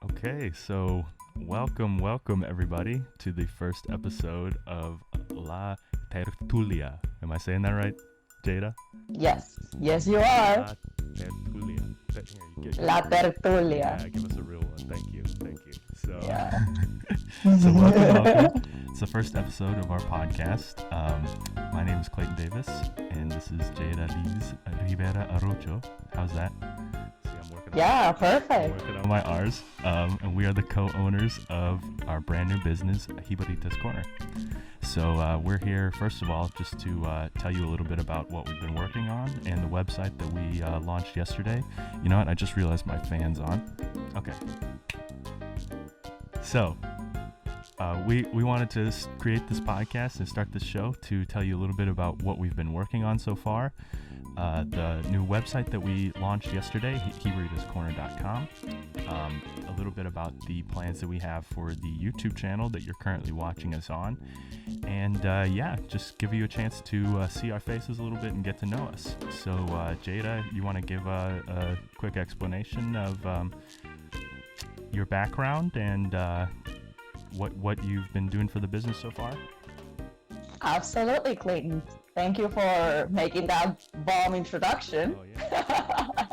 Okay, so welcome everybody to the first episode of La Tertulia. Am I saying that right, Jada? Yes, you are. La Tertulia. Here, La Tertulia. yeah, give us a real one. Thank you. So, Yeah. so welcome. It's the first episode of our podcast. My name is Clayton Davis, and this is Jada Liz Rivera Arocho. How's that? See, I'm working Yeah, perfect. working on my R's, and we are the co-owners of our brand new business, Jibarita's Corner. So we're here, first of all, just to tell you a little bit about what we've been working on and the website that we launched yesterday. You know what? I just realized my fan's on. Okay. So we wanted to create this podcast and start this show to tell you a little bit about what we've been working on so far. The new website that we launched yesterday, Jibaritascorner.com. A little bit about the plans that we have for the YouTube channel that you're currently watching us on. And just give you a chance to see our faces a little bit and get to know us. So Jada, you want to give a quick explanation of your background and what you've been doing for the business so far? Absolutely, Clayton. Thank you for making that bomb introduction. Oh, yeah.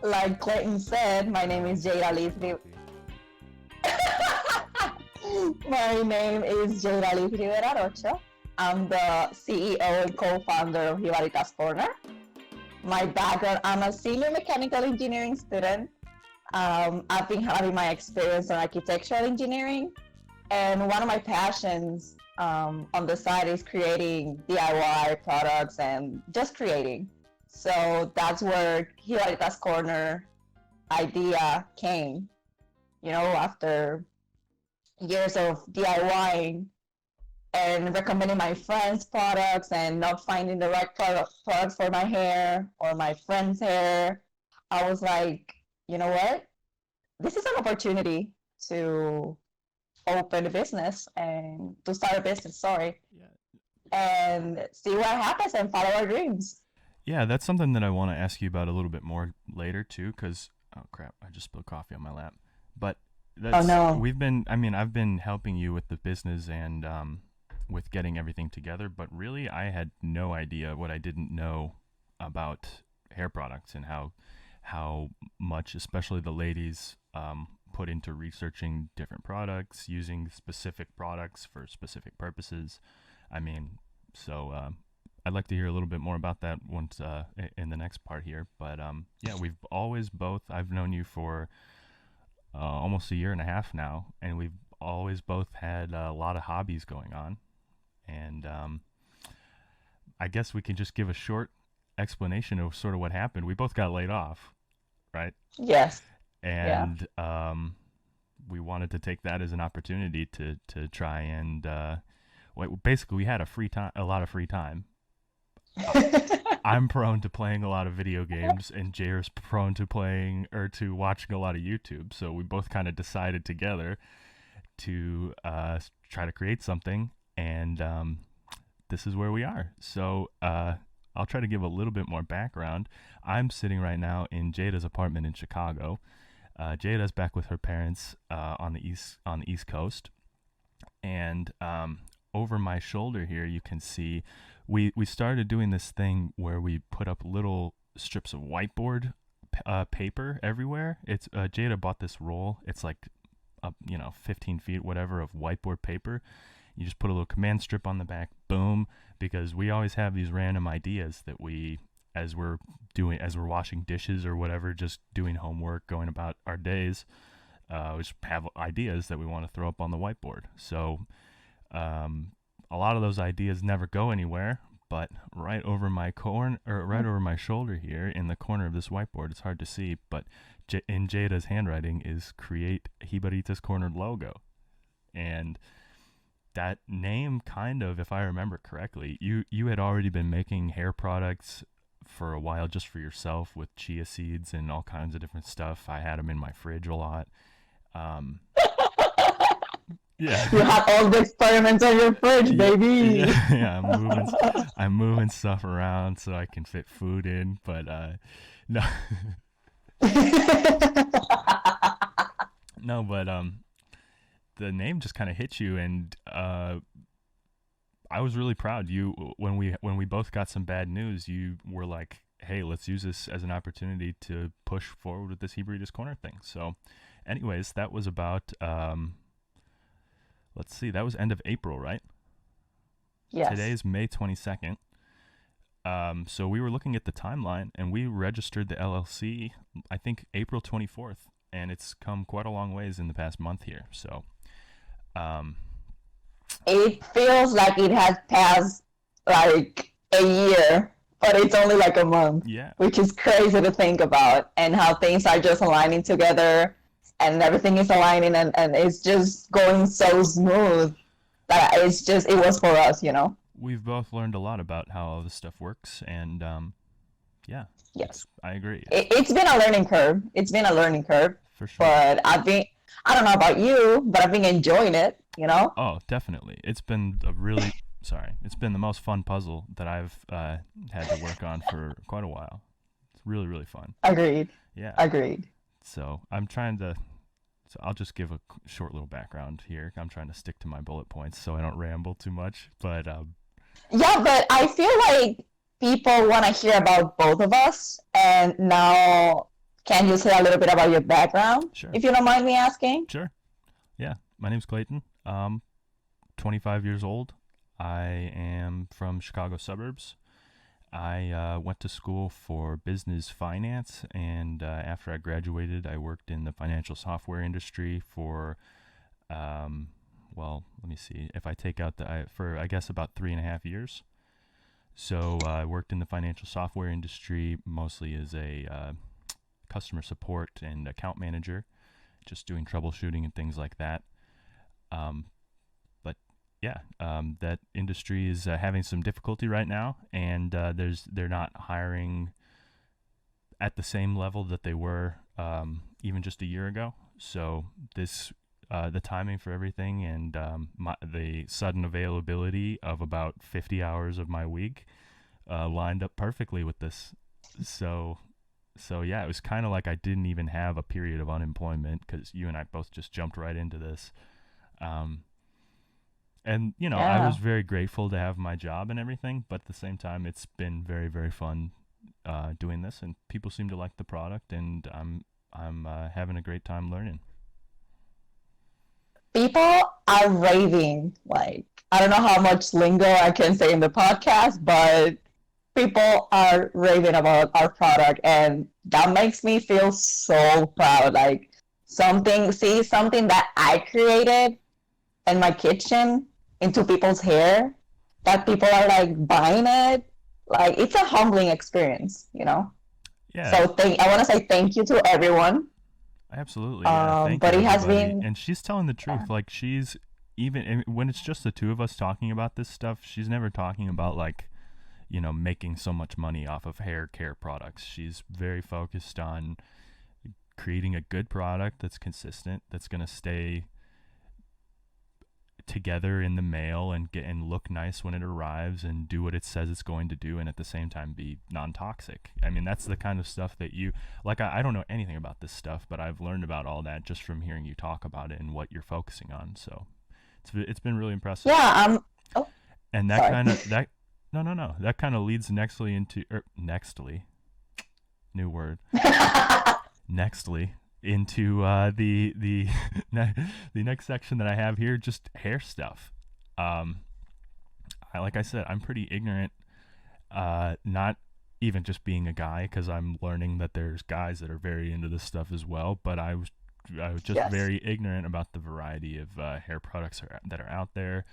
Like Clayton said, my name is Jada Liz. My name is Jada Liz Rivera Rocha. I'm the CEO and co-founder of Jibarita's Corner. My background, I'm a senior mechanical engineering student. I've been having my experience in architectural engineering, and one of my passions on the side is creating DIY products and just creating. So that's where Jibarita's Corner idea came. You know, after years of DIYing and recommending my friends' products and not finding the right product for my hair or my friend's hair, I was like, you know what? This is an opportunity to open a business and to start a business, Yeah. and see what happens and follow our dreams. Yeah, that's something that I want to ask you about a little bit more later too, because oh crap, I just spilled coffee on my lap. But Oh no. I've been helping you with the business and with getting everything together, but really I had no idea what I didn't know about hair products and how much, especially the ladies, put into researching different products, using specific products for specific purposes. I mean, so I'd like to hear a little bit more about that once in the next part here. But yeah, we've always both. I've known you for almost a year and a half now, and we've always both had a lot of hobbies going on. And I guess we can just give a short explanation of sort of what happened. We both got laid off, right? Yes. Yeah. And we wanted to take that as an opportunity to try and basically we had a lot of free time. I'm prone to playing a lot of video games, and Jair's prone to playing or to watching a lot of YouTube. So we both kind of decided together to try to create something, and this is where we are. So I'll try to give a little bit more background. I'm sitting right now in Jada's apartment in Chicago. Jada's back with her parents on the East Coast, and over my shoulder here you can see we started doing this thing where we put up little strips of whiteboard paper everywhere. It's Jada bought this roll. It's like 15 feet whatever of whiteboard paper. You just put a little command strip on the back, boom, because we always have these random ideas that as we're washing dishes or whatever, just doing homework, going about our days, we just have ideas that we want to throw up on the whiteboard. So a lot of those ideas never go anywhere, but right over my shoulder here in the corner of this whiteboard, it's hard to see, but in Jada's handwriting is create Jibarita's Corner logo. And that name, kind of, if I remember correctly, you had already been making hair products for a while just for yourself with chia seeds and all kinds of different stuff. I had them in my fridge a lot. Yeah. You have all the experiments on your fridge, baby. Yeah, I'm moving stuff around so I can fit food in, but no. No, but the name just kind of hit you, and I was really proud. You when we both got some bad news, you were like, "Hey, let's use this as an opportunity to push forward with this Jibarita's Corner thing." So, anyways, that was about let's see, that was end of April, right? Yes. Today's May 22nd. So we were looking at the timeline, and we registered the LLC, I think April 24th, and it's come quite a long ways in the past month here. So, It feels like it has passed like a year, but it's only like a month, yeah, which is crazy to think about, and how things are just aligning together and everything is aligning, and it's just going so smooth that it was for us, you know? we've both learned a lot about how all this stuff works, and yeah, Yes. I agree. It's been a learning curve. It's been a learning curve, For sure. but I don't know about you, but I've been enjoying it, you know? Oh, definitely. It's been sorry, it's been the most fun puzzle that I've had to work on for quite a while. It's really, really fun. Agreed. Yeah. Agreed. So so I'll just give a short little background here. I'm trying to stick to my bullet points so I don't ramble too much. But Yeah, but I feel like people want to hear about both of us. And now, can you say a little bit about your background, sure, if you don't mind me asking? sure. Yeah, my name's Clayton. 25 years old. I am from Chicago suburbs. I went to school for business finance, and after I graduated, I worked in the financial software industry for, well, let me see. If I take out for I guess about 3.5 years. So I worked in the financial software industry mostly as a customer support and account manager, just doing troubleshooting and things like that. But yeah, that industry is having some difficulty right now, and they're not hiring at the same level that they were even just a year ago. So the timing for everything, and the sudden availability of about 50 hours of my week lined up perfectly with this. So yeah, it was kind of like I didn't even have a period of unemployment, because you and I both just jumped right into this. And I Yeah. was very grateful to have my job and everything, but at the same time, it's been very, very fun doing this, and people seem to like the product, and I'm having a great time learning. People are raving. Like, I don't know how much lingo I can say in the podcast, but people are raving about our product, and that makes me feel so proud. Like, something that I created in my kitchen into people's hair, that people are like buying it. Like, it's a humbling experience, you know? Yeah, So I want to say thank you to everyone. absolutely. Yeah, thank But you, it has everybody. been, And she's telling the yeah. truth. Like, she's even when it's just the two of us talking about this stuff, she's never talking about like making so much money off of hair care products. She's very focused on creating a good product that's consistent, that's going to stay together in the mail and look nice when it arrives and do what it says it's going to do, and at the same time be non-toxic. I mean, that's the kind of stuff that you like. I don't know anything about this stuff, but I've learned about all that just from hearing you talk about it and what you're focusing on. So it's been really impressive. Yeah, oh, And that sorry. kind of that no, that kind of leads nextly into nextly, new word, nextly into the the next section that I have here, just hair stuff. Um, like I said, I'm pretty ignorant. Not even just being a guy, because I'm learning that there's guys that are very into this stuff as well. But I was just Yes. very ignorant about the variety of hair products that are out there.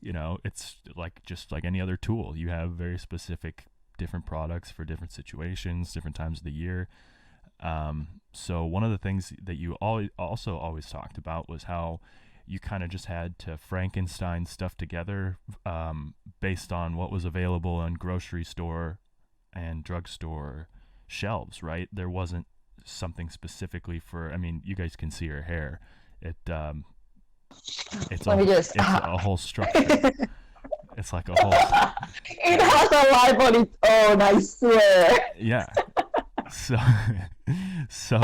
It's like just like any other tool. You have very specific different products for different situations, different times of the year. So one of the things that you always talked about was how you kind of just had to Frankenstein stuff together based on what was available on grocery store and drugstore shelves, right? There wasn't something specifically for. I mean, you guys can see her hair. It it's Let me a just. it's a whole structure. It's like a whole It has a life on its own, I swear. yeah. So so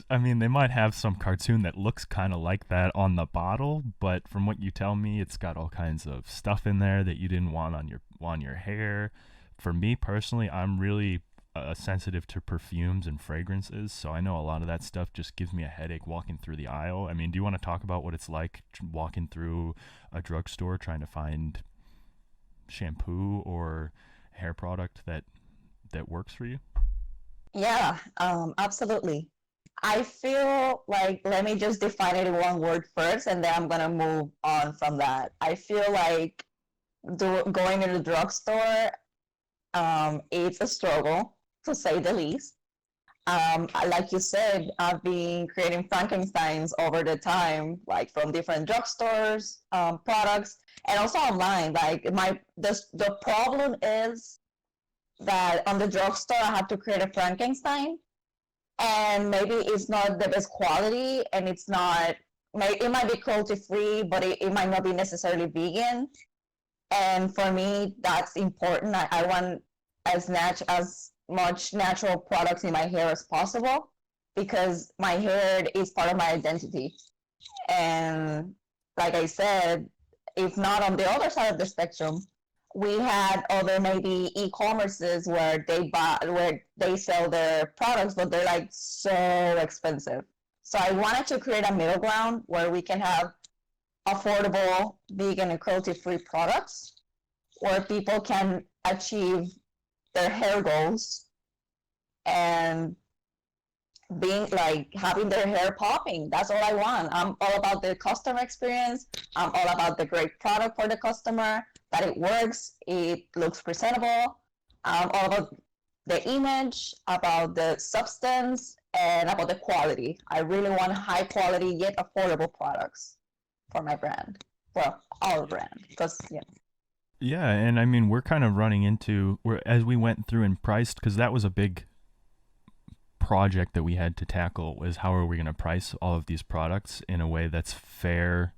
I mean, they might have some cartoon that looks kind of like that on the bottle, but from what you tell me, it's got all kinds of stuff in there that you didn't want on your hair. For me personally, I'm really sensitive to perfumes and fragrances, so I know a lot of that stuff just gives me a headache walking through the aisle. I mean, do you want to talk about what it's like walking through a drugstore trying to find shampoo or hair product that works for you? Yeah, absolutely. I feel like, let me just define it in one word first, and then I'm gonna move on from that. I feel like going to the drugstore, it's a struggle to say the least. Like you said, I've been creating Frankensteins over the time, like from different drugstores, products, and also online. Like the problem is that on the drugstore I have to create a Frankenstein, and maybe it's not the best quality, and it's not. It might be cruelty free, but it might not be necessarily vegan. And for me, that's important. I want as much natural products in my hair as possible, because my hair is part of my identity. And like I said, if not on the other side of the spectrum, we had other maybe e-commerces where they sell their products, but they're like so expensive. So I wanted to create a middle ground where we can have affordable, vegan, and cruelty-free products where people can achieve their hair goals and being like having their hair popping. That's all I want. I'm all about the customer experience. I'm all about the great product for the customer, that it works, it looks presentable. I'm all about the image, about the substance, and about the quality. I really want high quality yet affordable products for my brand. Well, our brand, because Yeah, and I mean, we're kind of running into as we went through and priced, because that was a big project that we had to tackle, was how are we going to price all of these products in a way that's fair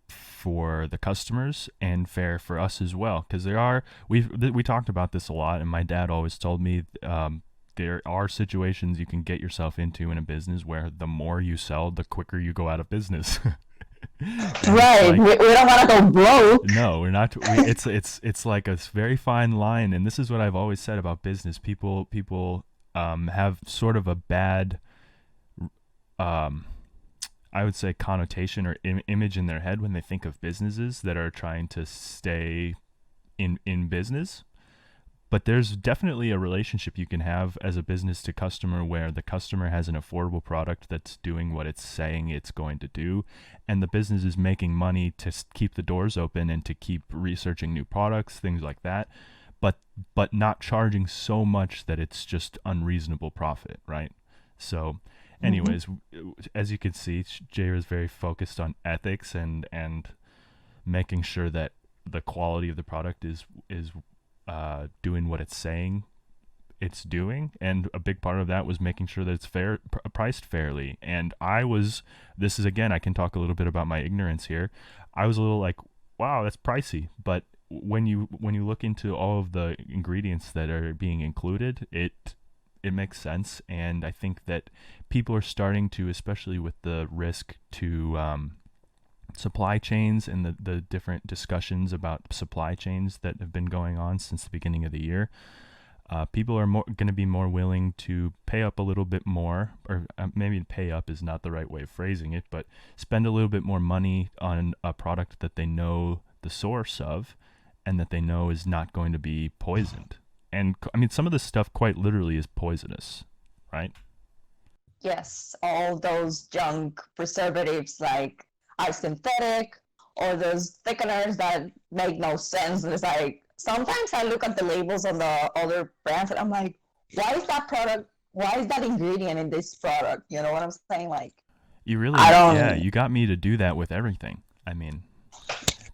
for the customers and fair for us as well, because we talked about this a lot, and my dad always told me there are situations you can get yourself into in a business where the more you sell, the quicker you go out of business. right. Like, we don't want to go broke. no, we're not. It's like a very fine line, and this is what I've always said about business. People have sort of a bad, I would say, connotation or image in their head when they think of businesses that are trying to stay in business. But there's definitely a relationship you can have as a business to customer where the customer has an affordable product that's doing what it's saying it's going to do, and the business is making money to keep the doors open and to keep researching new products, things like that, but not charging so much that it's just unreasonable profit, right? So anyways, as you can see, Jair is very focused on ethics and making sure that the quality of the product is doing what it's saying it's doing, and a big part of that was making sure that it's priced fairly. And this is, again, I can talk a little bit about my ignorance here. I was a little like, wow, that's pricey, but when you look into all of the ingredients that are being included, it makes sense. And I think that people are starting to, especially with the risk to supply chains and the different discussions about supply chains that have been going on since the beginning of the year, people are going to be more willing to pay up a little bit more, or maybe pay up is not the right way of phrasing it, but spend a little bit more money on a product that they know the source of and that they know is not going to be poisoned. And I mean, some of this stuff quite literally is poisonous, right? Yes, all those junk preservatives like are synthetic, or those thickeners that make no sense. And it's like, sometimes I look at the labels on the other brands and I'm like, why is that ingredient in this product? You know what I'm saying? Like, You really, I don't. yeah, you got me to do that with everything. I mean,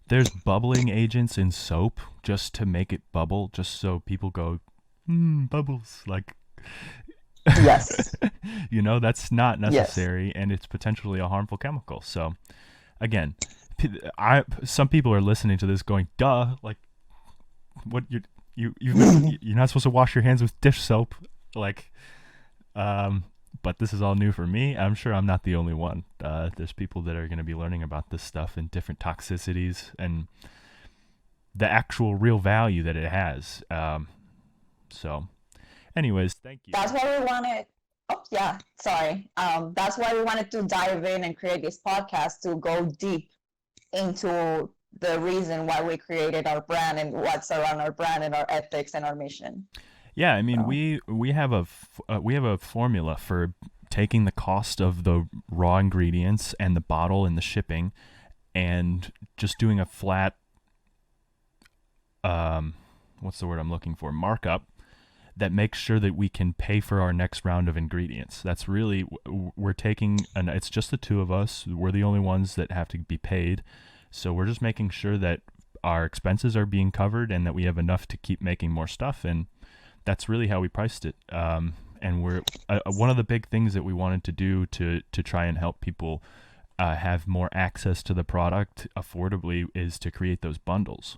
there's bubbling agents in soap just to make it bubble, just so people go, bubbles. Like, Yes. that's not Yes. necessary, and it's potentially a harmful chemical. So, again, some people are listening to this going, duh, like, what you're not supposed to wash your hands with dish soap, like, but but this is all new for me. I'm sure I'm not the only one. There's people that are going to be learning about this stuff and different toxicities and the actual real value that it has. So, anyways, thank you. That's why we wanted. Oh yeah, sorry. That's why we wanted to dive in and create this podcast to go deep into the reason why we created our brand and what's around our brand and our ethics and our mission. Yeah, I mean, So, we have a formula for taking the cost of the raw ingredients and the bottle and the shipping, and just doing a flat, what's the word I'm looking for, markup that makes sure that we can pay for our next round of ingredients. That's really, we're taking, and it's just the two of us. We're the only ones that have to be paid. So we're just making sure that our expenses are being covered and that we have enough to keep making more stuff. And that's really how we priced it. And we're one of the big things that we wanted to do to try and help people have more access to the product affordably is to create those bundles.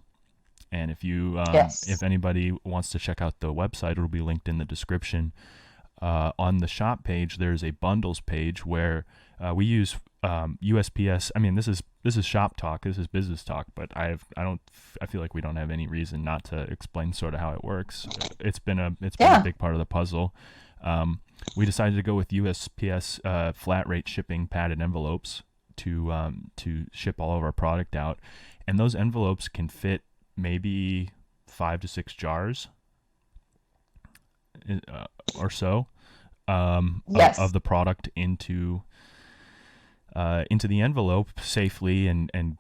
And if you, yes. if anybody wants to check out the website, it'll be linked in the description. On the shop page, there's a bundles page where we use USPS. I mean, this is shop talk. This is business talk. But I feel like we don't have any reason not to explain sort of how it works. It's been a big part of the puzzle. We decided to go with USPS flat rate shipping padded envelopes to ship all of our product out, and those envelopes can fit maybe 5 to 6 jars or so Yes. of the product into the envelope safely and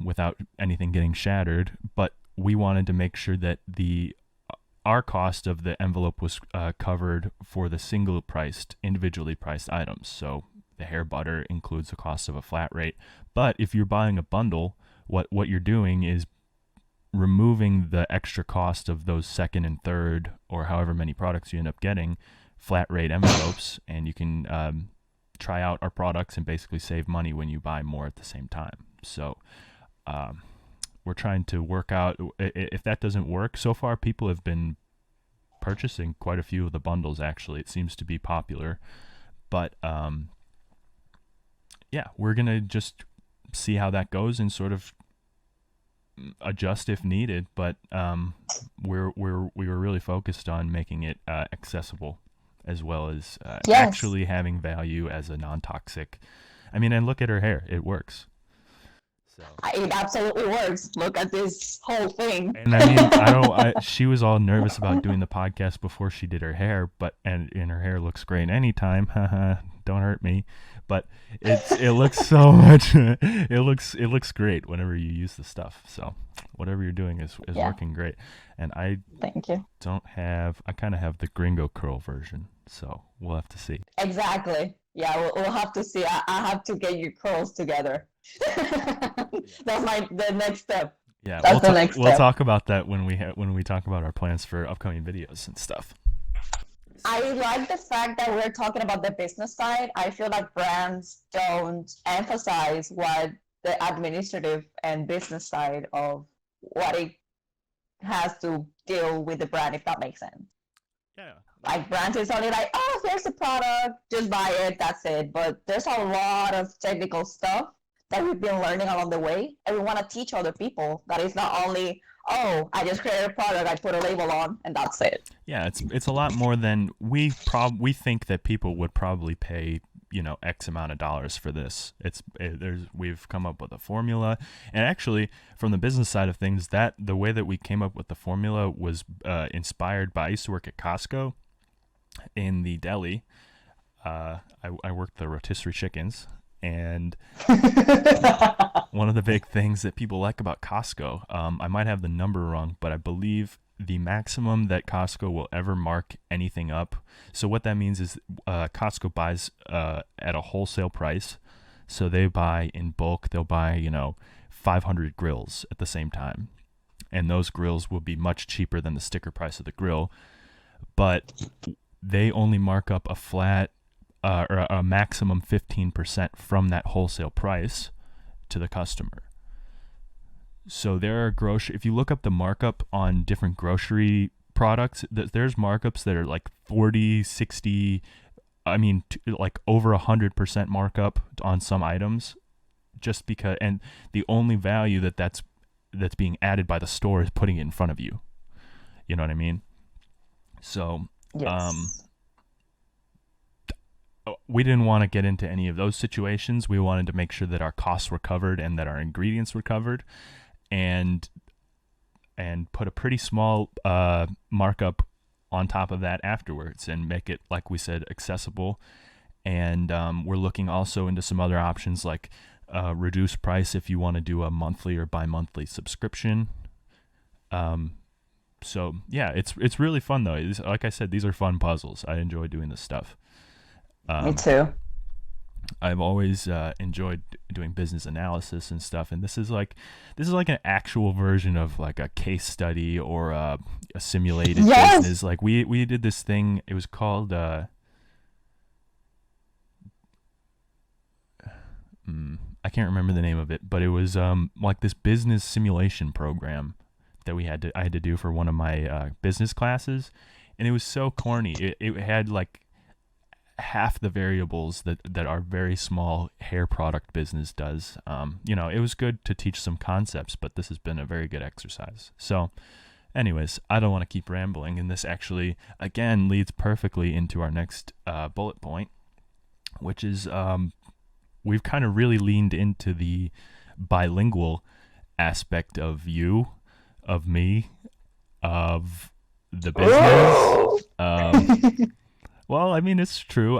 without anything getting shattered. But we wanted to make sure that our cost of the envelope was covered for the individually priced items. So the hair butter includes the cost of a flat rate. But if you're buying a bundle, what you're doing is removing the extra cost of those second and third or however many products you end up getting flat rate envelopes, and you can try out our products and basically save money when you buy more at the same time. So we're trying to work out if that doesn't work. So far, people have been purchasing quite a few of the bundles. Actually, it seems to be popular, but we're gonna just see how that goes and sort of adjust if needed, but we were really focused on making it accessible, as well as Yes. actually having value as a non-toxic. I mean, and look at her hair; it works. So. It absolutely works. Look at this whole thing. And I mean, she was all nervous about doing the podcast before she did her hair, and her hair looks great anytime. Haha, don't hurt me. But it looks so much. It looks great whenever you use the stuff. So whatever you're doing is working great. And I Thank you. I kind of have the Gringo curl version. So we'll have to see. Exactly. Yeah, we'll have to see. I have to get your curls together. That's the next step. Yeah, That's the next we'll step. talk about that when we talk about our plans for upcoming videos and stuff. I like the fact that we're talking about the business side. I feel like brands don't emphasize what the administrative and business side of what it has to deal with the brand, if that makes sense. Yeah. Like brands is only like, oh, here's the product, just buy it, that's it. But there's a lot of technical stuff that we've been learning along the way, and we want to teach other people that it's not only, oh, I just created a product, I put a label on, and that's it. Yeah, it's a lot more than we think that people would probably pay, X amount of dollars for this. We've come up with a formula, and actually, from the business side of things, that the way that we came up with the formula was inspired by, I used to work at Costco in the deli. I worked the rotisserie chickens. And one of the big things that people like about Costco, I might have the number wrong, but I believe the maximum that Costco will ever mark anything up. So what that means is Costco buys at a wholesale price. So they buy in bulk. They'll buy, 500 grills at the same time. And those grills will be much cheaper than the sticker price of the grill. But they only mark up a flat or a maximum 15% from that wholesale price to the customer. So there are if you look up the markup on different grocery products, there's markups that are like 40, 60, I mean, like over 100% markup on some items, just because, and the only value that's being added by the store is putting it in front of you. You know what I mean? So, Yes. we didn't want to get into any of those situations. We wanted to make sure that our costs were covered and that our ingredients were covered, and put a pretty small markup on top of that afterwards, and make it, like we said, accessible. And we're looking also into some other options, like reduced price if you want to do a monthly or bi-monthly subscription. So yeah, it's really fun though. Like I said, these are fun puzzles. I enjoy doing this stuff. Me too. I've always enjoyed doing business analysis and stuff, and this is like an actual version of like a case study or a simulated Yes. business. Like we did this thing. It was called I can't remember the name of it, but it was like this business simulation program that I had to do for one of my business classes, and it was so corny. It had like half the variables that our very small hair product business does. It was good to teach some concepts, but this has been a very good exercise. So anyways, I don't want to keep rambling, and this actually again leads perfectly into our next bullet point, which is we've kind of really leaned into the bilingual aspect of you, of me, of the business. Well, I mean, it's true.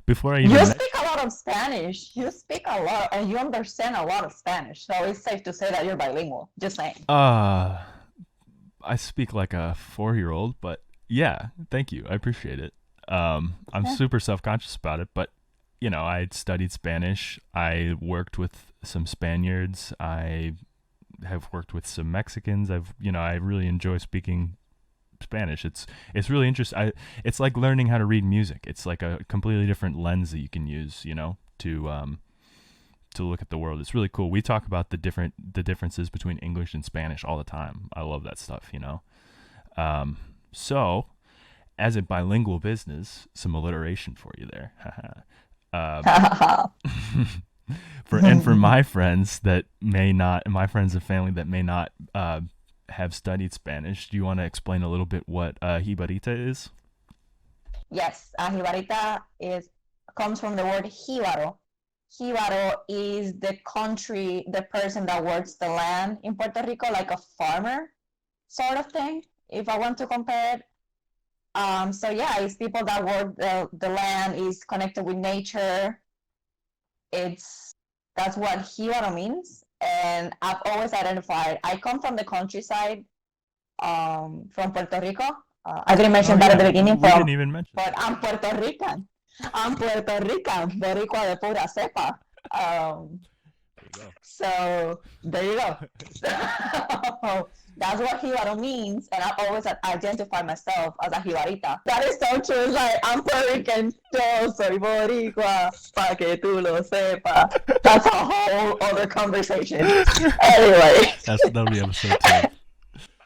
Before I even You speak a lot of Spanish. You speak a lot, and you understand a lot of Spanish. So it's safe to say that you're bilingual. Just saying. I speak like a 4-year-old, but yeah, thank you. I appreciate it. I'm super self-conscious about it, but I studied Spanish. I worked with some Spaniards. I have worked with some Mexicans. I really enjoy speaking Spanish. It's really interesting. It's like learning how to read music. It's like a completely different lens that you can use, to look at the world. It's really cool. We talk about the differences between English and Spanish all the time. I love that stuff, So, as a bilingual business, some alliteration for you there. For my friends that may not, my friends and family that may not have studied Spanish, do you want to explain a little bit what Jibarita is? Yes, Jibarita comes from the word Jíbaro. Jíbaro is the person that works the land in Puerto Rico, like a farmer sort of thing, if I want to compare it. So yeah, it's people that work the land, is connected with nature. That's what Jíbaro means. And I've always identified, I come from the countryside, from Puerto Rico. I didn't mention that at the beginning, we didn't even mention. But I'm Puerto Rican. Boricua de pura cepa. So there you go. So that's what Jíbaro means, and I always identify myself as a Jibarita. That is so true. It's like, I'm Puerto Rican, yo soy Boricua, pa que tú lo sepa. That's a whole other conversation. Anyway. That'll be episode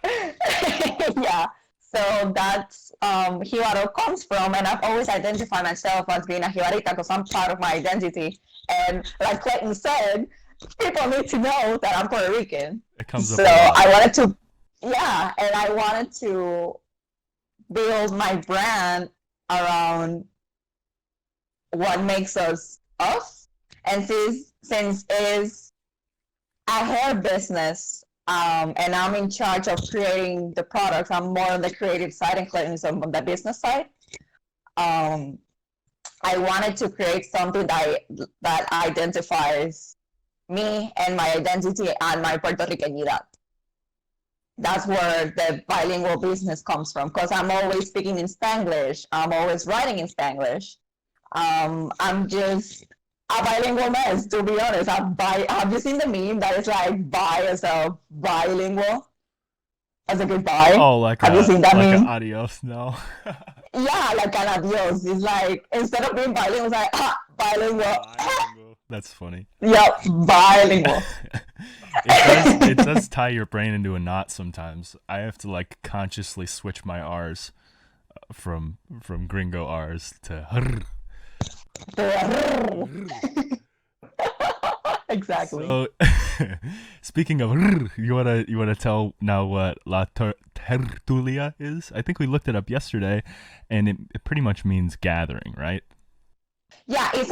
2. Yeah. So that's Jíbaro comes from, and I've always identified myself as being a Jibarita because I'm part of my identity. And like Clayton said, people need to know that I'm Puerto Rican. It comes up. So I wanted to build my brand around what makes us us. And since it's a hair business, and I'm in charge of creating the products, I'm more on the creative side and Clayton's on the business side. I wanted to create something that identifies me and my identity and my Puerto Ricanidad. That's where the bilingual business comes from, because I'm always speaking in Spanglish. I'm always writing in Spanglish. I'm just a bilingual mess, to be honest. Have you seen the meme that is like bye as a bilingual? As a goodbye? Oh, have you seen that like meme? An adios, no. Yeah, like an adios. It's like, instead of being bilingual, it's like, bilingual. That's funny. Yep, bilingual. It does tie your brain into a knot sometimes. I have to like consciously switch my R's from gringo R's to Exactly. So, speaking of, you wanna tell now what Tertulia is? I think we looked it up yesterday, and it pretty much means gathering, right? Yeah, it's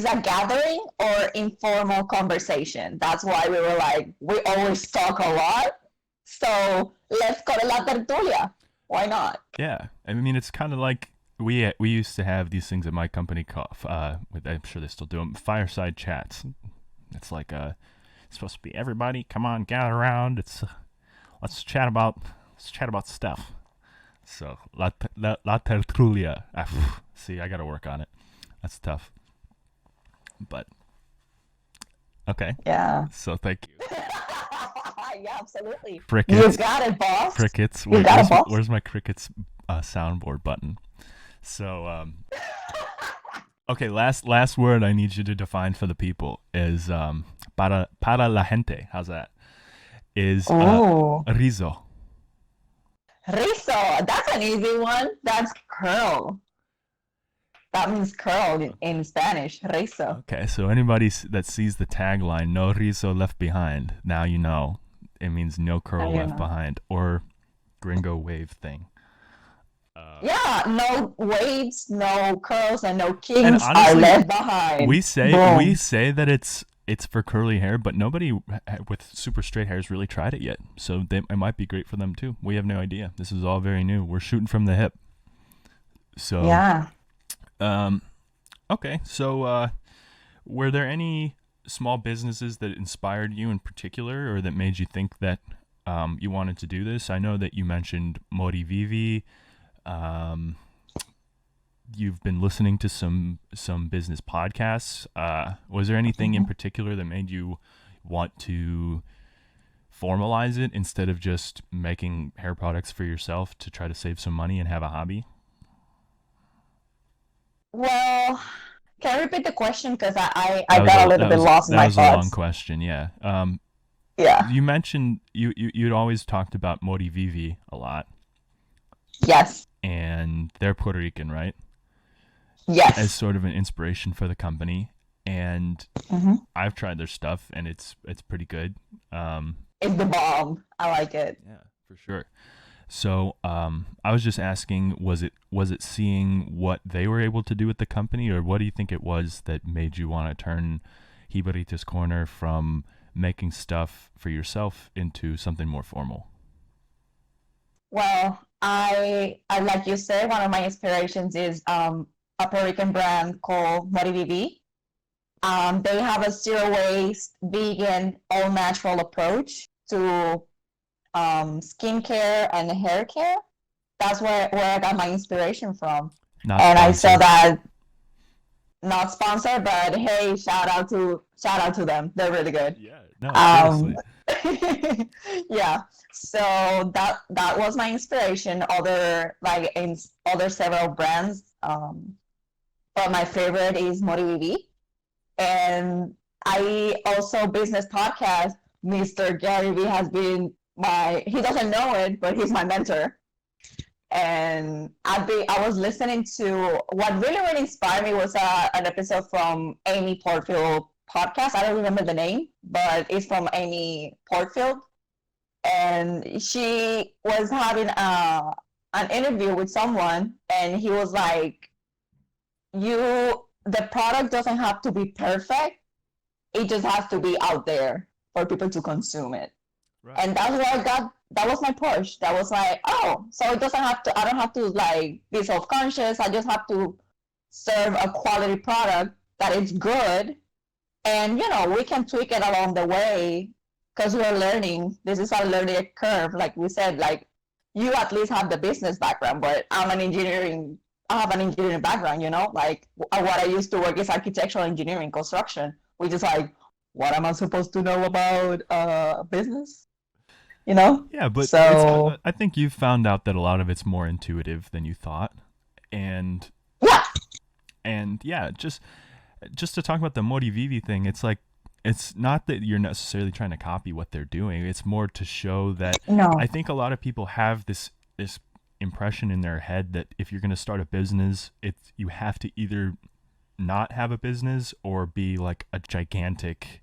a gathering or informal conversation. That's why we were like, we always talk a lot. So let's call it La Tertulia. Why not? Yeah, I mean it's kind of like we used to have these things at my company called I'm sure they still do them, fireside chats. It's like it's supposed to be everybody come on gather around. It's let's chat about stuff. So la tertulia. See, I got to work on it. That's tough. But okay. Yeah. So thank you. Yeah, absolutely. Crickets. You got it, boss. Crickets. You got it, boss. Where's my crickets soundboard button? So okay, last word I need you to define for the people is para la gente. How's that? Is Oh, rizo. rizo. That's an easy one. That's curl. That means curl in Spanish. Rizo. Okay, so anybody that sees the tagline "No rizo left behind," now you know it means no curl left behind, or gringo wave thing. Yeah, no waves, no curls, and no And kings are honestly, left behind. we Boom. say that it's for curly hair, but nobody with super straight hair has really tried it yet. So it might be great for them too. We have no idea. This is all very new. We're shooting from the hip. So Yeah. okay. So were there any small businesses that inspired you in particular, or that made you think that you wanted to do this? I know that you mentioned Mori Vivi. You've been listening to some business podcasts. Was there anything in particular that made you want to formalize it instead of just making hair products for yourself to try to save some money and have a hobby? Well, can I repeat the question? Because I That was got a a little bit lost in my a long thoughts. question. Yeah. Yeah. You mentioned you'd always talked about Mori Vivi a lot, Yes. and they're Puerto Rican, right? As Yes. sort of an inspiration for the company, and Hmm. I've tried their stuff, and it's pretty good. It's the bomb. I like it. Yeah, for sure. So I was just asking, was it seeing what they were able to do with the company, or what do you think it was that made you want to turn Jibarita's Corner from making stuff for yourself into something more formal? Well, I like you said, one of my inspirations is a Puerto Rican brand called Mori. They have a zero waste, vegan, all natural approach to skincare and hair care. That's where I got my inspiration from. Not And I saw sponsored. that, not sponsored, but hey, shout out to them. They're really good. Yeah. No, Um, seriously. yeah. So that was my inspiration. Other like in other several brands. But my favorite is Mori. And I also business podcast. Mr. Gary Vee has been he doesn't know it, but he's my mentor. And I was listening to what really inspired me was an episode from Amy Portfield podcast. I don't remember the name, but it's from Amy Portfield, and she was having an interview with someone, and he was like, the product doesn't have to be perfect, it just has to be out there for people to consume it. Right. And that's where that was my push. That was like, oh, so I don't have to like be self-conscious. I just have to serve a quality product that is good. And, we can tweak it along the way because we're learning. This is a learning curve. Like we said, like you at least have the business background, but I have an engineering background, like what I used to work is architectural engineering, construction, which is like, what am I supposed to know about business? Yeah, but So I think you've found out that a lot of it's more intuitive than you thought, and yeah, yeah, just to talk about the Mori Vivi thing, it's like it's not that you're necessarily trying to copy what they're doing. It's more to show that no, I think a lot of people have this impression in their head that if you're going to start a business, you have to either not have a business or be like a gigantic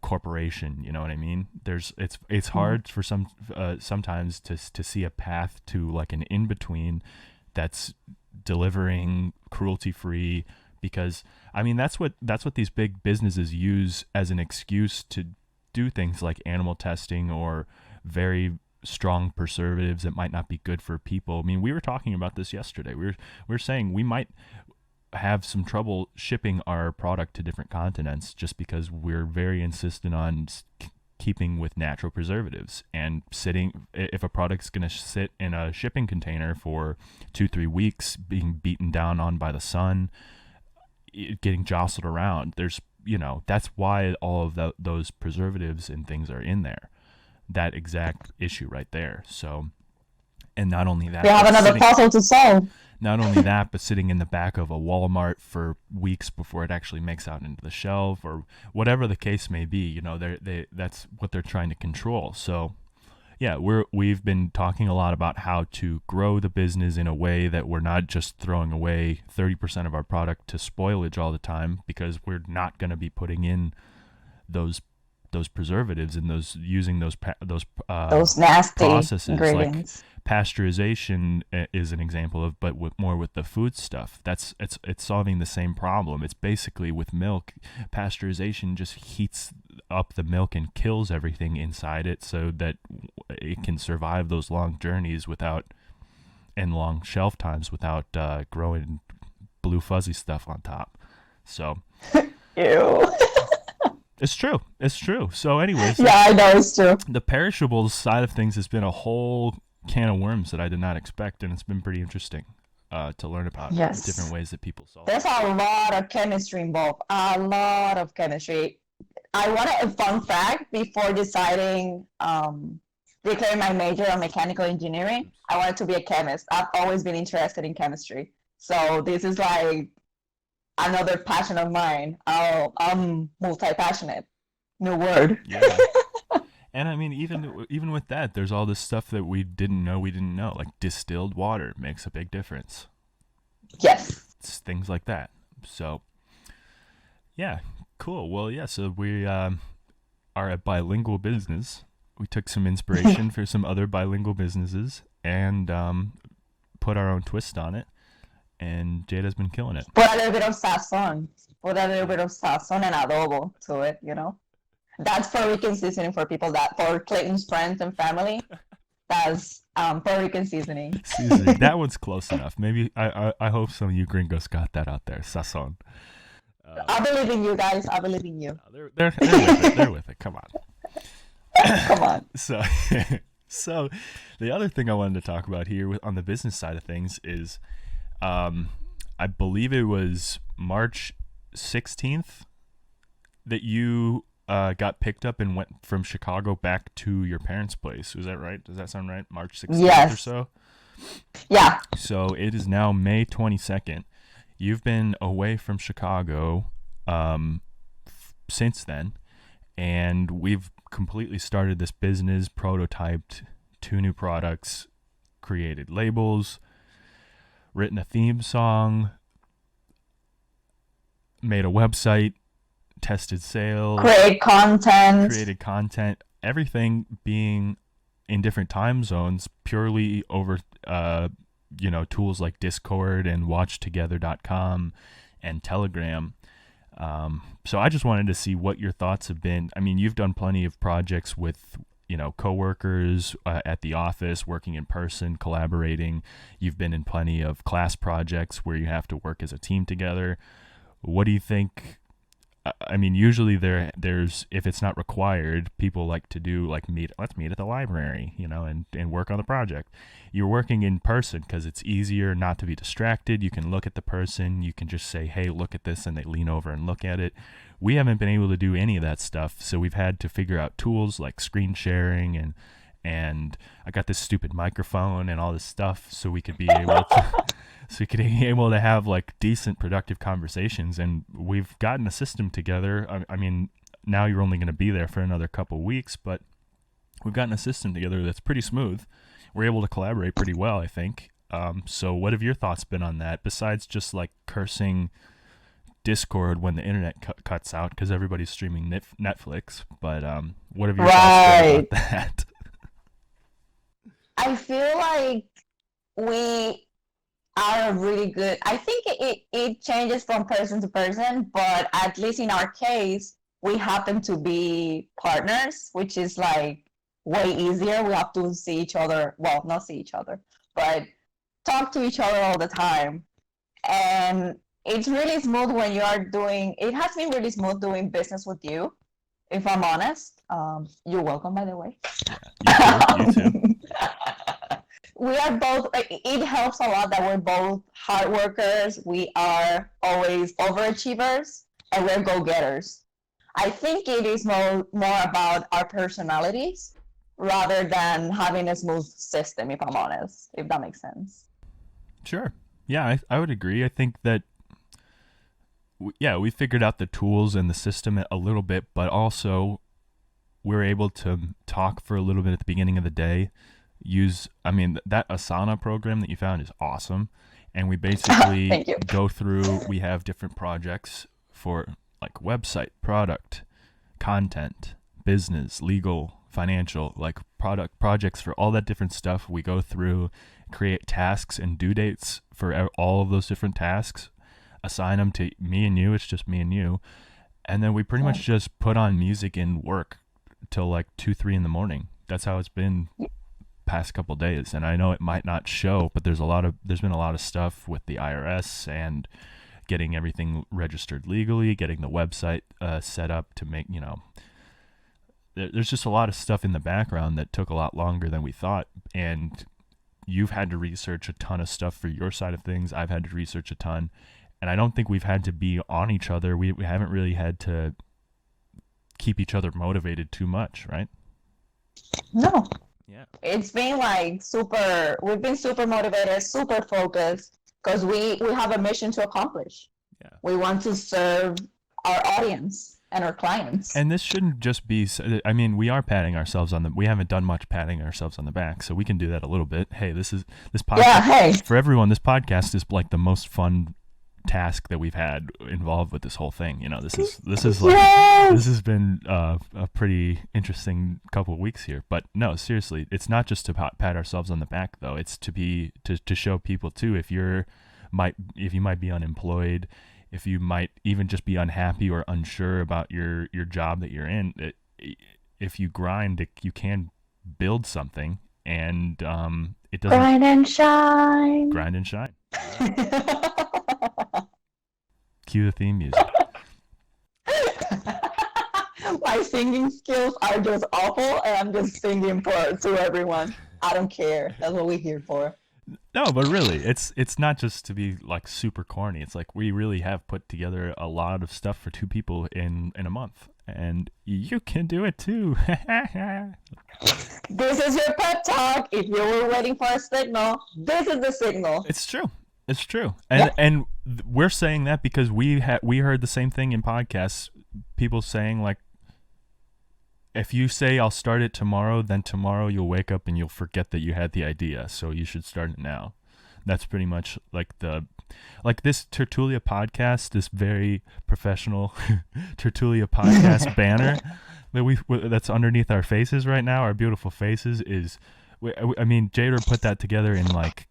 corporation. You know what I mean? It's hard for sometimes to see a path to like an in between that's delivering cruelty free, because I mean that's what these big businesses use as an excuse to do things like animal testing or very strong preservatives that might not be good for people. I mean, we were talking about this yesterday. We were saying we might have some trouble shipping our product to different continents just because we're very insistent on keeping with natural preservatives, and if a product's going to sit in a shipping container for 2-3 weeks being beaten down on by the sun, getting jostled around, that's why all of those preservatives and things are in there, that exact issue right there. So, and not only that, we have another puzzle to solve. Not only that, but sitting in the back of a Walmart for weeks before it actually makes out into the shelf, or whatever the case may be. That's what they're trying to control. So, yeah, we've been talking a lot about how to grow the business in a way that we're not just throwing away 30% of our product to spoilage all the time, because we're not going to be putting in those preservatives and using those nasty processes ingredients. like pasteurization is an example of, but more with the food stuff. It's solving the same problem. It's basically with milk, pasteurization just heats up the milk and kills everything inside it so that it can survive those long journeys and long shelf times without growing blue fuzzy stuff on top. So Ew. It's true. So anyways, yeah, I know it's true. The perishables side of things has been a whole can of worms that I did not expect, and it's been pretty interesting to learn about different ways that people solve. There's a lot of chemistry involved. A lot of chemistry. I wanted a fun fact before deciding declaring my major on mechanical engineering. I wanted to be a chemist. I've always been interested in chemistry, so this is like another passion of mine. I'm multi-passionate. New word. Yeah. And I mean, even with that, there's all this stuff that we didn't know. Like distilled water makes a big difference. Yes. It's things like that. So, yeah, cool. Well, yeah, so we are a bilingual business. We took some inspiration for some other bilingual businesses and put our own twist on it. And Jada's been killing it. Put a little bit of sazon. Put a little bit of sazon and adobo to it, That's Puerto Rican seasoning for for Clayton's friends and family. That's Puerto Rican seasoning. That one's close enough. Maybe I hope some of you gringos got that out there. Sazon. I believe in you guys. I believe in you. They're with it. They're with it. Come on. Come on. So the other thing I wanted to talk about here on the business side of things is I believe it was March 16th that you got picked up and went from Chicago back to your parents' place. Was that right? Does that sound right? March 16th or so? Yeah. So it is now May 22nd. You've been away from Chicago since then, and we've completely started this business, prototyped 2 new products, created labels, written a theme song, made a website, tested sales, created content, everything being in different time zones, purely over tools like Discord and watchtogether.com and Telegram. So I just wanted to see what your thoughts have been. I mean, you've done plenty of projects with coworkers at the office, working in person, collaborating. You've been in plenty of class projects where you have to work as a team together. What do you think? I mean, usually there's if it's not required, people like to do let's meet at the library, and work on the project. You're working in person because it's easier not to be distracted. You can look at the person. You can just say, hey, look at this, and they lean over and look at it. We haven't been able to do any of that stuff, so we've had to figure out tools like screen sharing and I got this stupid microphone and all this stuff so we could be able to have like decent productive conversations. And we've gotten a system together. I mean, now you're only going to be there for another couple weeks, but we've gotten a system together that's pretty smooth. we're able to collaborate pretty well, I think. So what have your thoughts been on that, besides just like cursing Discord when the internet cuts out because everybody's streaming Netflix? But what have your thoughts been about that? I feel like we are really good. I think it changes from person to person, but at least in our case, we happen to be partners, which is like way easier. We have to see each other, well, not see each other, but talk to each other all the time. And it's really smooth when you are doing, it has been really smooth doing business with you, if I'm honest. You're welcome, by the way. Yeah, you too. We are both, it helps a lot that we're both hard workers. We are always overachievers and we're go-getters. I think it is more about our personalities rather than having a smooth system, if I'm honest, if that makes sense. Sure. Yeah, I would agree. I think that, we figured out the tools and the system a little bit, but also we're able to talk for a little bit at the beginning of the day. That Asana program that you found is awesome. And we basically go through, we have different projects for like website, product, content, business, legal, financial, like product projects for all that different stuff. We go through, create tasks and due dates for all of those different tasks, assign them to me and you. It's just me and you. And then we pretty much just put on music and work till like 2-3 in the morning. That's how it's been past couple days. And I know it might not show, but there's been a lot of stuff with the IRS and getting everything registered legally, getting the website set up to make, there's just a lot of stuff in the background that took a lot longer than we thought. And you've had to research a ton of stuff for your side of things. I've had to research a ton. And I don't think we've had to be on each other. We haven't really had to keep each other motivated too much, right? No. Yeah. It's been like we've been super motivated, super focused, because we have a mission to accomplish. Yeah. We want to serve our audience and our clients. And this shouldn't just be, we are patting ourselves we haven't done much patting ourselves on the back, so we can do that a little bit. Hey, this podcast. Yeah, hey. For everyone, this podcast is like the most fun task that we've had involved with this whole thing. This is like, this has been a pretty interesting couple of weeks here. But no, seriously, it's not just to pat ourselves on the back though. It's to show people too, if you might be unemployed, if you might even just be unhappy or unsure about your job that you're in, if you grind, you can build something. And it doesn't grind and shine. Cue the theme music. My singing skills are just awful, and I'm just singing to everyone. I don't care. That's what we're here for. No, but really, it's not just to be like super corny. It's like we really have put together a lot of stuff for 2 people in a month, and you can do it too. This is your pep talk. If you were waiting for a signal, this is the signal. It's true. And we're saying that because we heard the same thing in podcasts. People saying like, if you say I'll start it tomorrow, then tomorrow you'll wake up and you'll forget that you had the idea. So you should start it now. That's pretty much like this Tertulia podcast, this very professional Tertulia podcast banner that's underneath our faces right now, our beautiful faces, is, Jada put that together in like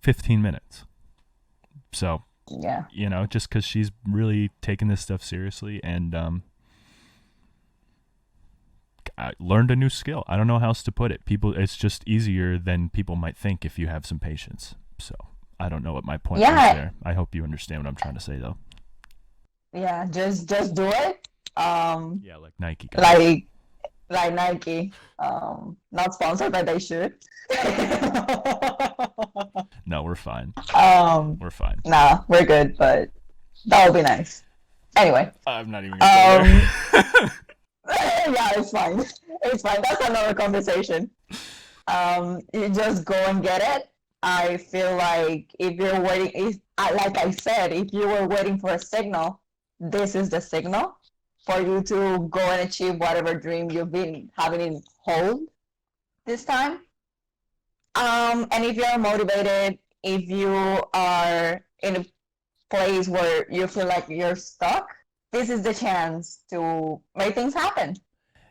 15 minutes. So, yeah, just because she's really taking this stuff seriously, and I learned a new skill. I don't know how else to put it. It's just easier than people might think if you have some patience. So I don't know what my point is there. I hope you understand what I'm trying to say, though. Yeah, just do it. Yeah, like Nike. Guys. Like Nike. Not sponsored, but they should. No, we're fine. We're fine. Nah, we're good, but that would be nice. Anyway. I'm not even gonna go there. Yeah, it's fine. It's fine. That's another conversation. You just go and get it. I feel like if you're waiting, like I said, if you were waiting for a signal, this is the signal for you to go and achieve whatever dream you've been having in hold this time. And if you're motivated, if you are in a place where you feel like you're stuck, this is the chance to make things happen.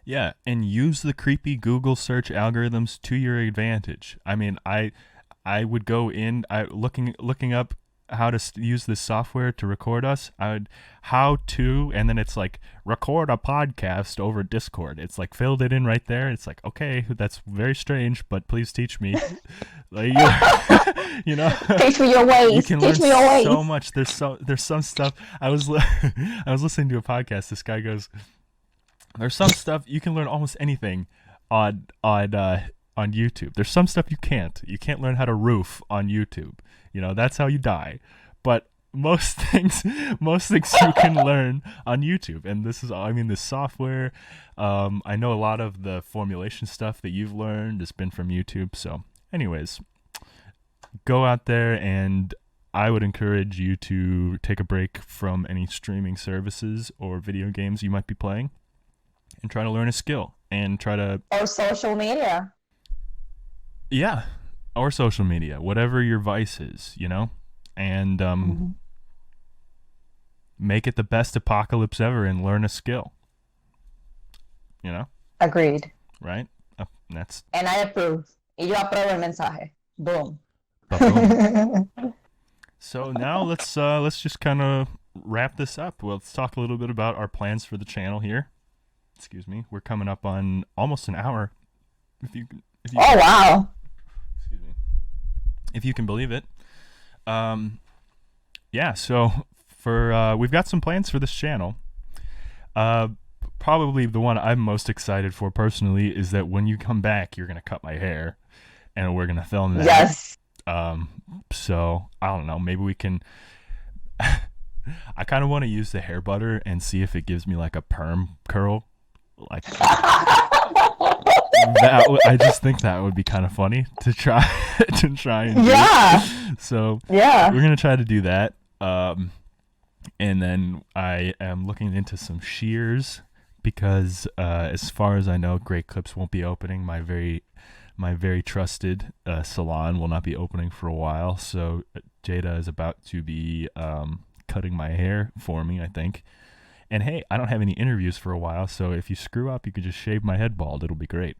Yeah, and use the creepy Google search algorithms to your advantage. I mean, I would go in, looking up how to use this software to record us. I would how to, and then it's like record a podcast over Discord. It's like filled it in right there. It's like, okay, that's very strange, but please teach me. Like, you know, Teach me your ways. you can learn Teach me your ways. so much. There's some stuff. I was listening to a podcast. This guy goes, there's some stuff you can learn almost anything on YouTube. There's some stuff you can't. You can't learn how to roof on YouTube. You know, that's how you die. But most things you can learn on YouTube. And this is, I mean, this software. I know a lot of the formulation stuff that you've learned has been from YouTube. So, anyways, go out there, and I would encourage you to take a break from any streaming services or video games you might be playing, and try to learn a skill and try to, Or social media. yeah, or social media, whatever your vice is, you know, and make it the best apocalypse ever and learn a skill, you know, Agreed. right? That's And I approve. Y yo apruebo el mensaje. Boom. boom. So now let's just kind of wrap this up. Well, let's talk a little bit about our plans for the channel here. Excuse me. We're coming up on almost an hour. If you Oh, wow. excuse me. If you can believe it. Yeah, so for we've got some plans for this channel. Probably the one I'm most excited for personally is that when you come back, you're gonna cut my hair, and we're gonna film that. Yes. So I don't know. Maybe we can. I kind of want to use the hair butter and see if it gives me like a perm curl. Like that, I just think that would be kind of funny to try and do. Yeah. So Yeah. we're gonna try to do that. And then I am looking into some shears because, as far as I know, Great Clips won't be opening. My very trusted salon will not be opening for a while. So Jada is about to be cutting my hair for me, I think. And hey, I don't have any interviews for a while, so if you screw up, you could just shave my head bald. It'll be great.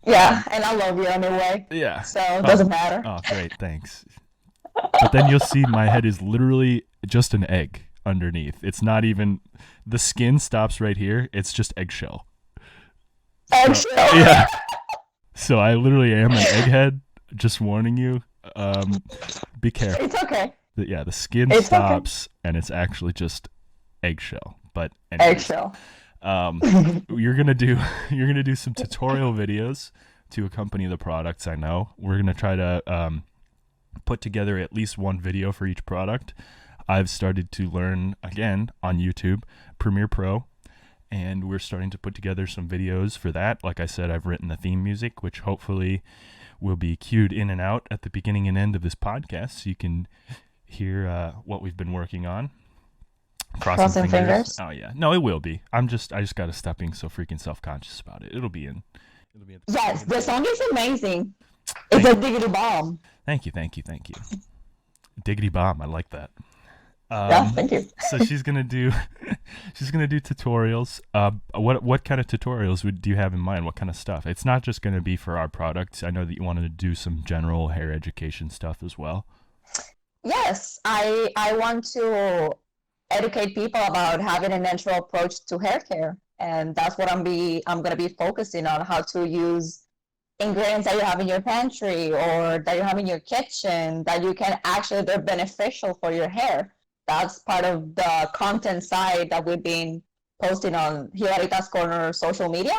Yeah. And I love you anyway. Yeah. So it doesn't matter. Oh, great. Thanks. But then you'll see my head is literally just an egg underneath. It's not even, the skin stops right here. It's just eggshell. Eggshell. Yeah. So I literally am an egghead. Just warning you. Be careful. It's okay. Yeah, the skin It's stops, and it's actually just eggshell. But anyways, Eggshell. you're gonna do some tutorial videos to accompany the products. I know we're gonna try to put together at least one video for each product. I've started to learn again on YouTube Premiere Pro, and we're starting to put together some videos for that. Like I said, I've written the theme music, which hopefully will be cued in and out at the beginning and end of this podcast, so you can hear what we've been working on. Crossing fingers. Oh yeah, no, it will be. I just got to stop being so freaking self-conscious about it. It'll be at the Yes, the song is amazing. It's a diggity bomb. Thank you. Diggity bomb. I like that. Yeah, thank you. So she's gonna do tutorials. What kind of tutorials do you have in mind? What kind of stuff? It's not just gonna be for our products. I know that you wanted to do some general hair education stuff as well. Yes, I want to educate people about having a natural approach to hair care, and that's what I'm gonna be focusing on, how to use ingredients that you have in your pantry or that you have in your kitchen that you can actually, they're beneficial for your hair. That's part of the content side that we've been posting on Jibarita's Corner social media.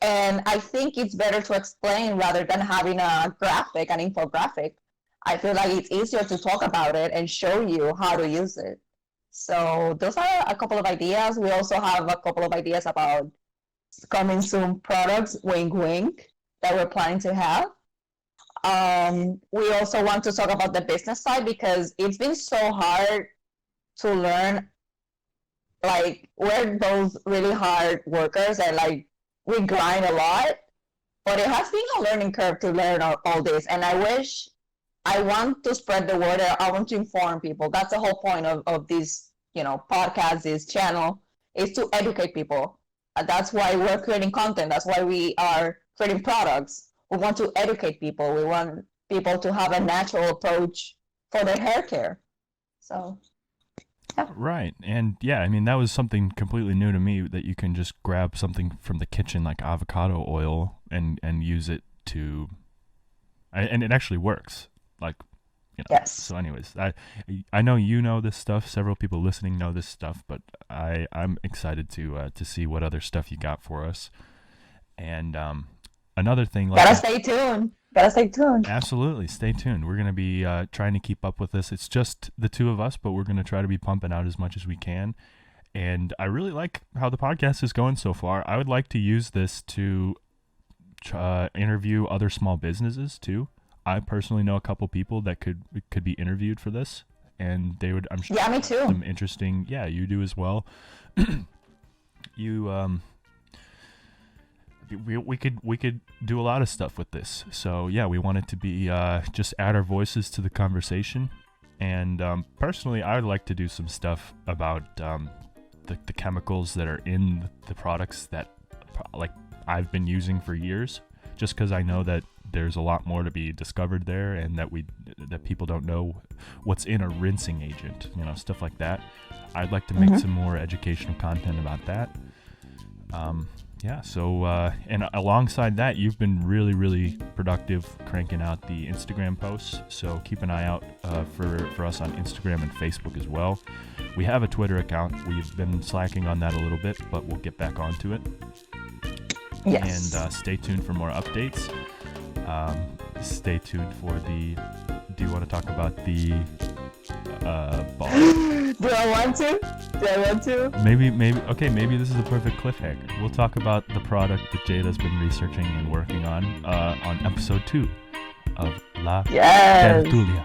And I think it's better to explain rather than having an infographic. I feel like it's easier to talk about it and show you how to use it. So those are a couple of ideas. We also have a couple of ideas about coming soon products, wink, wink, that we're planning to have. We also want to talk about the business side because it's been so hard to learn. Like, we're those really hard workers and like we grind a lot, But it has been a learning curve to learn all this. And I want to spread the word. I want to inform people. That's the whole point of this, podcast, this channel, is to educate people. That's why we're creating content. That's why we are creating products. We want to educate people. We want people to have a natural approach for their hair care. So, yeah. Right. And yeah, I mean, that was something completely new to me, that you can just grab something from the kitchen like avocado oil and use it to, and it actually works. Like, Yes. So anyways, I know you know this stuff. Several people listening know this stuff, but I'm excited to see what other stuff you got for us. And another thing, like, Gotta stay tuned. Absolutely, stay tuned. We're gonna be trying to keep up with this. It's just the two of us, but we're gonna try to be pumping out as much as we can. And I really like how the podcast is going so far. I would like to use this to interview other small businesses too. I personally know a couple people that could be interviewed for this, and they would, I'm sure, Yeah, me too. some interesting. Yeah, you do as well. You we could do a lot of stuff with this. So yeah, we want it to be just add our voices to the conversation. And personally, I would like to do some stuff about the chemicals that are in the products that like I've been using for years, just because I know that there's a lot more to be discovered there, and that people don't know what's in a rinsing agent, stuff like that. I'd like to make some more educational content about that. Yeah, so and alongside that, you've been really, really productive cranking out the Instagram posts, so keep an eye out for us on Instagram and Facebook as well. We have a Twitter account. We've been slacking on that a little bit, but we'll get back onto it. Yes. And stay tuned for more updates. Stay tuned for the... Do you want to talk about the ball? Do I want to? Maybe. Okay, maybe this is a perfect cliffhanger. We'll talk about the product that Jada's been researching and working on episode 2 of La Tertulia.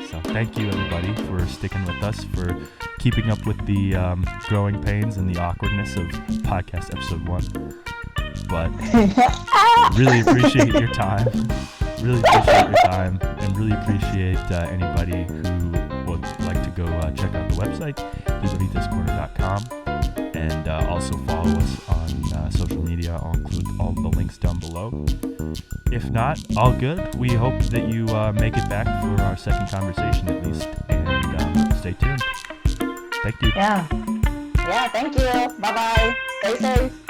So thank you, everybody, for sticking with us, for keeping up with the growing pains and the awkwardness of podcast episode 1. But really appreciate your time. And really appreciate anybody who would like to go check out the website, jibaritascorner.com, and also follow us on social media. I'll include all the links down below. If not, all good. We hope that you make it back for our second conversation at least, and stay tuned. Thank you. Yeah, thank you. Bye-bye. Stay safe.